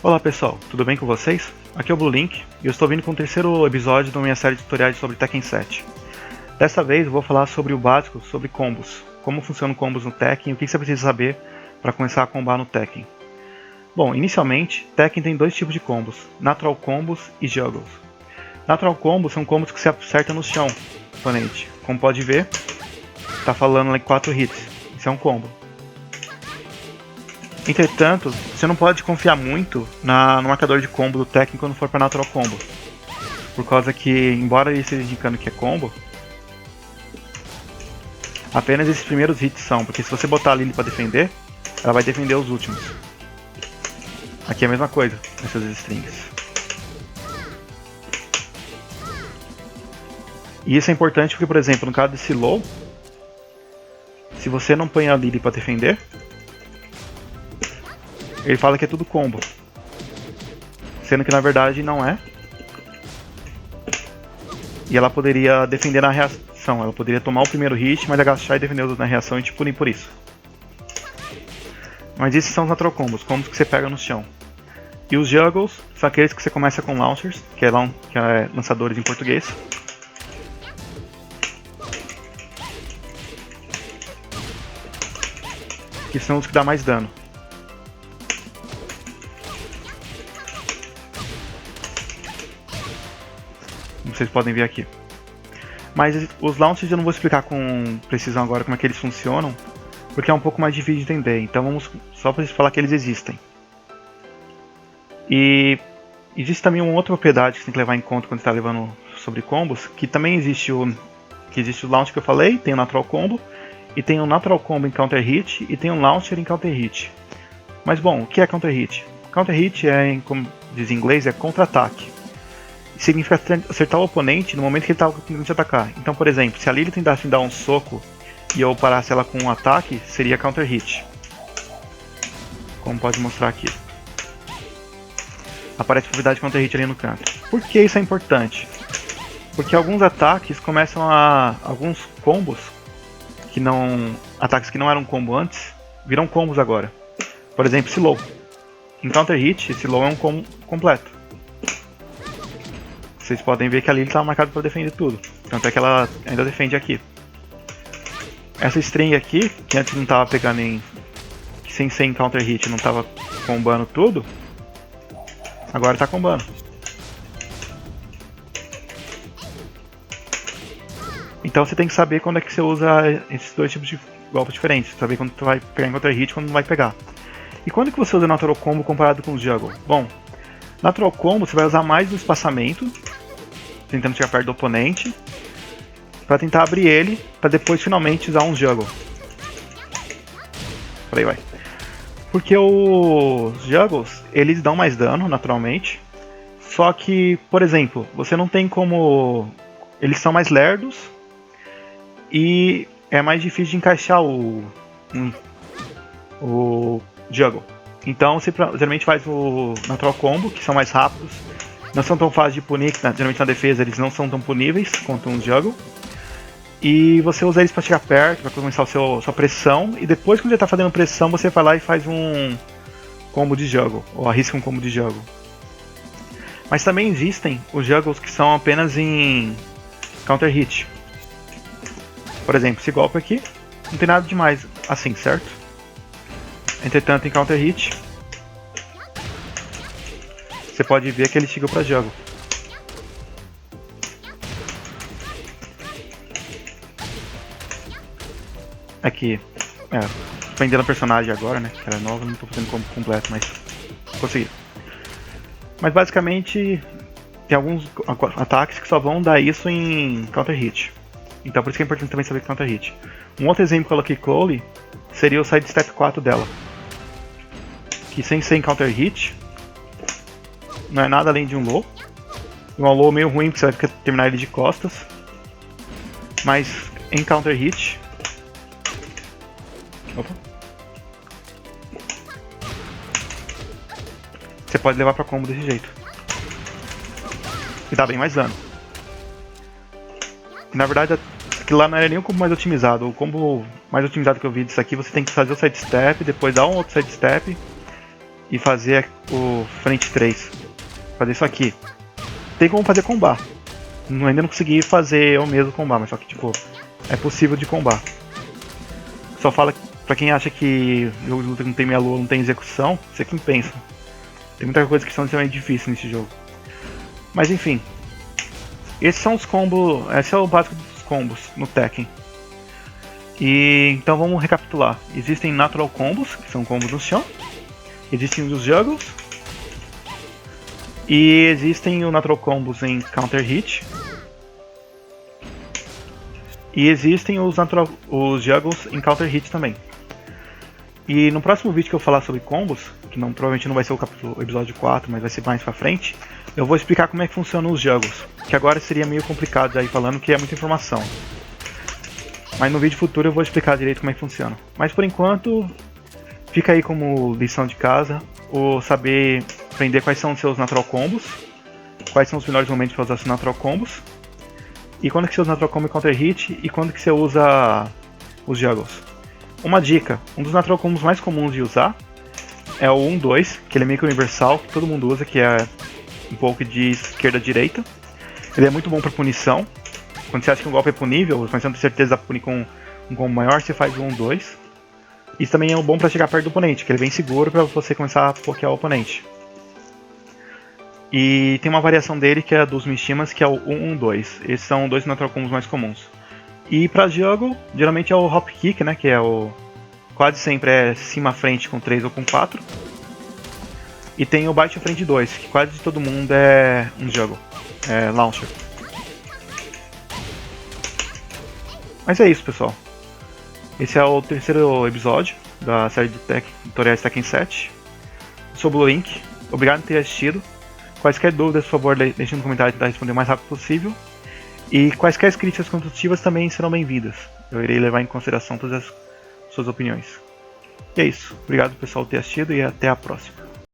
Olá pessoal, tudo bem com vocês? Aqui é o BlueLink e eu estou vindo com o terceiro episódio da minha série de tutoriais sobre Tekken 7. Dessa vez eu vou falar sobre o básico, sobre combos, como funcionam combos no Tekken e o que você precisa saber para começar a combar no Tekken. Bom, inicialmente, Tekken tem dois tipos de combos, Natural Combos e Juggles. Natural Combos são combos que se acertam no chão, oponente. Como pode ver, está falando lá em 4 hits, isso é um combo. Entretanto, você não pode confiar muito no marcador de combo do Tekken quando for para Natural Combo. Por causa que, embora ele esteja indicando que é combo, apenas esses primeiros hits são, porque se você botar a Lily para defender, ela vai defender os últimos. Aqui é a mesma coisa, nessas strings. E isso é importante porque, por exemplo, no caso desse low, se você não põe a Lily para defender, ele fala que é tudo combo, sendo que na verdade não é. E ela poderia defender na reação, ela poderia tomar o primeiro hit, mas agachar e defender os outros na reação e te punir por isso. Mas esses são os Natural Combos, combos que você pega no chão. E os Juggles são aqueles que você começa com Launchers, que é lançadores em português. Que são os que dão mais dano. Vocês podem ver aqui. Mas os launchers eu não vou explicar com precisão agora como é que eles funcionam, porque é um pouco mais difícil de entender, então vamos só para falar que eles existem. E existe também uma outra propriedade que você tem que levar em conta quando está levando sobre combos, que também existe o launcher que eu falei, tem o Natural Combo, e tem o Natural Combo em Counter Hit, e tem o Launcher em Counter Hit. Mas bom, o que é Counter Hit? Counter Hit é, como diz em inglês, é contra-ataque. Significa acertar o oponente no momento que ele está tentando te atacar. Então, por exemplo, se a Lily tentasse dar um soco e eu parasse ela com um ataque, seria Counter Hit. Como pode mostrar aqui. Aparece a propriedade Counter Hit ali no canto. Por que isso é importante? Porque alguns ataques começam alguns combos, ataques que não eram combo antes, viram combos agora. Por exemplo, esse low. Em Counter Hit, esse low é um combo completo. Vocês podem ver que a Lily estava marcada para defender tudo. Tanto é que ela ainda defende aqui. Essa string aqui, que antes não estava pegando sem counter hit, não estava combando tudo, agora está combando. Então você tem que saber quando é que você usa esses dois tipos de golpes diferentes. Saber quando você vai pegar em counter hit e quando não vai pegar. E quando que você usa Natural Combo comparado com o Juggle? Bom, Natural Combo você vai usar mais no espaçamento, tentando chegar perto do oponente, para tentar abrir ele, para depois finalmente usar um Juggle. Por aí vai. Porque os Juggles, eles dão mais dano, naturalmente, só que, por exemplo, você não tem como... Eles são mais lerdos e é mais difícil de encaixar o Juggle. Então você geralmente faz o Natural Combo, que são mais rápidos, não são tão fáceis de punir, que geralmente na defesa eles não são tão puníveis quanto um Juggle. E você usa eles para chegar perto, para começar a sua pressão, e depois que você está fazendo pressão você vai lá e faz um combo de Juggle, ou arrisca um combo de Juggle. Mas também existem os Juggles que são apenas em Counter Hit. Por exemplo, esse golpe aqui, não tem nada demais assim, certo? Entretanto, em Counter Hit, você pode ver que ele chegou para Juggle. Aqui, dependendo do personagem agora, né? Que era nova, não estou fazendo combo completo, mas consegui. Mas basicamente, tem alguns ataques que só vão dar isso em Counter Hit. Então por isso que é importante também saber Counter Hit. Um outro exemplo que eu coloquei Chloe seria o Side Step 4 dela. Que sem counter hit, não é nada além de um low. Um low meio ruim porque você vai terminar ele de costas. Mas em counter hit, você pode levar pra combo desse jeito. E dá bem mais dano. E, na verdade, aquilo lá não era nem o combo mais otimizado. O combo mais otimizado que eu vi disso aqui, você tem que fazer o side step, depois dar um outro side step e fazer o frente 3. Fazer isso aqui. Tem como fazer combar. Ainda não consegui fazer eu mesmo combar, mas só que tipo, é possível de combar. Só fala pra quem acha que o jogo de luta não tem meia lua, não tem execução, você quem pensa. Tem muita coisa que são extremamente difíceis nesse jogo. Mas enfim. Esses são os combos. Esse é o básico dos combos no Tekken. E então vamos recapitular. Existem Natural Combos, que são combos no chão. Existem os Juggles. E existem os Natural Combos em Counter Hit. E existem os Juggles em Counter Hit também. E no próximo vídeo que eu falar sobre combos, que provavelmente não vai ser o episódio 4, mas vai ser mais pra frente, eu vou explicar como é que funcionam os Juggles. Que agora seria meio complicado aí falando, que é muita informação. Mas no vídeo futuro eu vou explicar direito como é que funciona. Mas por enquanto, fica aí como lição de casa, o saber aprender quais são os seus Natural Combos, quais são os melhores momentos para usar seus Natural Combos, e quando que você usa Natural Combo em Counter Hit, e quando que você usa os Juggles. Uma dica, um dos Natural Combos mais comuns de usar é o 1-2, que ele é meio que universal, que todo mundo usa, que é um pouco de esquerda a direita. Ele é muito bom para punição. Quando você acha que um golpe é punível, quando você não tem certeza de punir com um combo maior, você faz o 1-2. Isso também é bom para chegar perto do oponente, que ele é bem seguro para você começar a pokear o oponente. E tem uma variação dele que é a dos Mishimas, que é o 1-1-2. Esses são dois Natural Combos mais comuns. E pra Juggle, geralmente é o Hop Kick, né, que é o... quase sempre é cima à frente com 3 ou com 4. E tem o Bite à frente 2, que quase todo mundo é um Juggle, é Launcher. Mas é isso, pessoal. Esse é o terceiro episódio da série de tutoriais Tekken 7. Eu sou o Blue Ink, obrigado por ter assistido. Quaisquer dúvidas, por favor, deixe no comentário para tentar responder o mais rápido possível. E quaisquer críticas construtivas também serão bem-vindas. Eu irei levar em consideração todas as suas opiniões. E é isso. Obrigado, pessoal, por ter assistido e até a próxima.